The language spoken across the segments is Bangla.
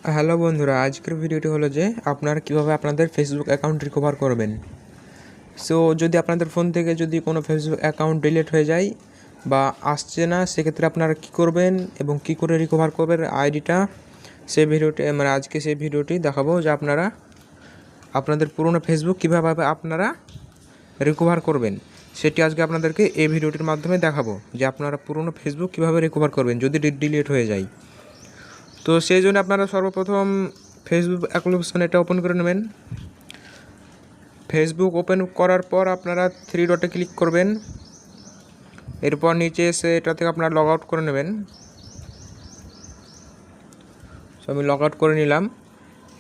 হ্যালো বন্ধুরা, আজকের ভিডিওটি হলো যে আপনারা কীভাবে আপনাদের ফেসবুক অ্যাকাউন্ট রিকভার করবেন। সো যদি আপনাদের ফোন থেকে যদি কোনো ফেসবুক অ্যাকাউন্ট ডিলিট হয়ে যায় বা আসছে না, সেক্ষেত্রে আপনারা কী করবেন এবং কী করে রিকভার করবেন আইডিটা, সেই ভিডিওটি আজকে সেই ভিডিওটি দেখাবো যে আপনারা আপনাদের পুরনো ফেসবুক কীভাবে আপনারা রিকভার করবেন, সেটি আজকে আপনাদেরকে এই ভিডিওটির মাধ্যমে দেখাবো যে আপনারা পুরনো ফেসবুক কীভাবে রিকভার করবেন যদি ডিলিট হয়ে যায়। তো সেই জন্য আপনারা সর্বপ্রথম ফেসবুক অ্যাপ্লিকেশন এটা ওপেন করে নেবেন। ফেসবুক ওপেন করার পর আপনারা থ্রি ডটে ক্লিক করবেন। এরপর নিচে এসে এটা থেকে আপনারা লগ আউট করে নেবেন। সো আমি লগ আউট করে নিলাম।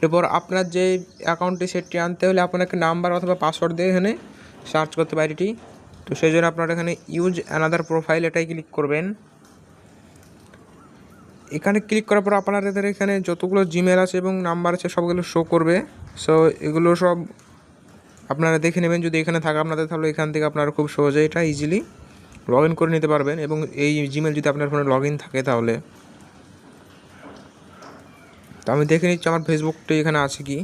এরপর আপনার যে অ্যাকাউন্টটি সেটি আনতে হলে আপনাকে নাম্বার অথবা পাসওয়ার্ড দিয়ে এখানে সার্চ করতে পারি এটি। তো সেই জন্য আপনারা এখানে ইউজ অ্যানাদার প্রোফাইল এটাই ক্লিক করবেন। এখানে ক্লিক করার পর আপনাদের এখানে যতগুলো জিমেল আছে এবং নাম্বার আছে সবগুলো শো করবে। সো এগুলো সব আপনারা দেখে নেবেন, যদি এখানে থাকে আপনাদের, তাহলে এখান থেকে আপনারা খুব সহজে এটা ইজিলি লগ ইন করে নিতে পারবেন। এবং এই জিমেল যদি আপনার ফোনে লগ ইন থাকে তাহলে, তো আমি দেখে নিচ্ছি আমার ফেসবুকটা এখানে আছে কি।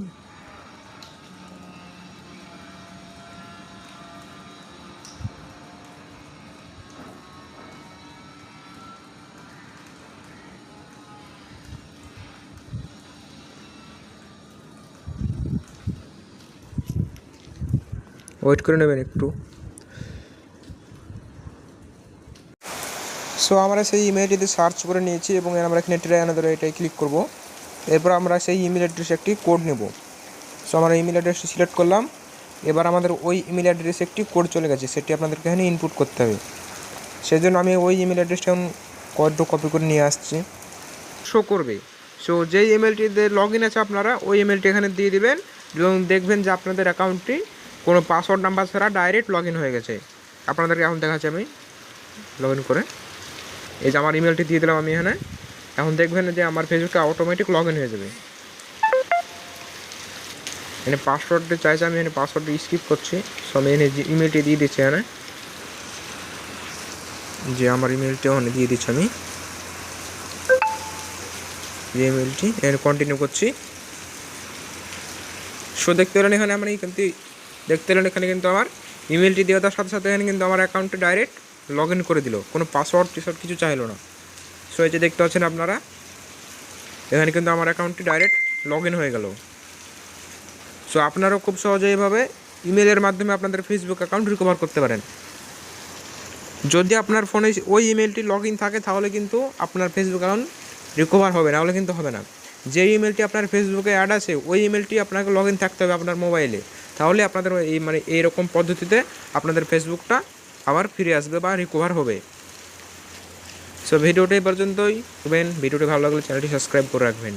ওয়েট করে নেবেন একটু। সো আমরা সেই ইমেলটিতে সার্চ করে নিয়েছি এবং আমরা এখানে ট্রাই অ্যানাদার এটাই ক্লিক করব। এরপর আমরা সেই ইমেল অ্যাড্রেসে একটি কোড নেব। সো আমরা ইমেল অ্যাড্রেসটি সিলেক্ট করলাম। এবার আমাদের ওই ইমেল অ্যাড্রেসে একটি কোড চলে গেছে, সেটি আপনাদেরকে এখানে ইনপুট করতে হবে। সেই জন্য আমি ওই ইমেল অ্যাড্রেসটা কোডটা কপি করে নিয়ে আসছি। শো করবে। সো যেই ইমেলটিতে লগ ইন আছে আপনারা ওই ইমেলটি এখানে দিয়ে দেবেন এবং দেখবেন যে আপনাদের অ্যাকাউন্টটি কোনো পাসওয়ার্ড নাম্বার ছাড়া ডাইরেক্ট লগ ইন হয়ে গেছে। আপনাদেরকে এখন দেখাচ্ছি আমি লগ ইন করে। এই যে আমার ইমেলটি দিয়ে দিলাম আমি এখানে। এখন দেখবেন যে আমার ফেসবুকটা অটোমেটিক লগ ইন হয়ে যাবে। এখানে পাসওয়ার্ডটা চাইছে, আমি এখানে পাসওয়ার্ডটা স্কিপ করছি। সো আমি এখানে যে ইমেলটি দিয়ে দিচ্ছি এখানে, যে আমার ইমেলটা ওখানে দিয়ে দিচ্ছি আমি যে ইমেলটি, এখানে কন্টিনিউ করছি। সো দেখতে পেলেন এখানে আমার দেখতে পেলেন এখানে কিন্তু আমার ইমেলটি দেওয়ার সাথে সাথে এখানে কিন্তু আমার অ্যাকাউন্টে ডাইরেক্ট লগ ইন করে দিল, কোনো পাসওয়ার্ড টিসওয়ার্ড কিছু চাইলো না। সো এই যে দেখতে পাচ্ছেন আপনারা এখানে কিন্তু আমার অ্যাকাউন্টটি ডাইরেক্ট লগ ইন হয়ে গেল। সো আপনারাও খুব সহজে এইভাবে ইমেলের মাধ্যমে আপনাদের ফেসবুক অ্যাকাউন্ট রিকভার করতে পারেন। যদি আপনার ফোনে ওই ইমেলটি লগ ইন থাকে তাহলে কিন্তু আপনার ফেসবুক অ্যাকাউন্ট রিকভার হবে, নাহলে কিন্তু হবে না। যে ইমেলটি আপনার ফেসবুকে অ্যাড আছে ওই ইমেলটি আপনাকে লগ ইন থাকতে হবে আপনার মোবাইলে, তাহলে আপনাদের এইরকম পদ্ধতিতে আপনাদের ফেসবুকটা আবার ফিরে আসবে বা রিকভার হবে। সো ভিডিওটি এই পর্যন্তই। ভিডিওটি ভালো লাগলে চ্যানেলটি সাবস্ক্রাইব করে রাখবেন।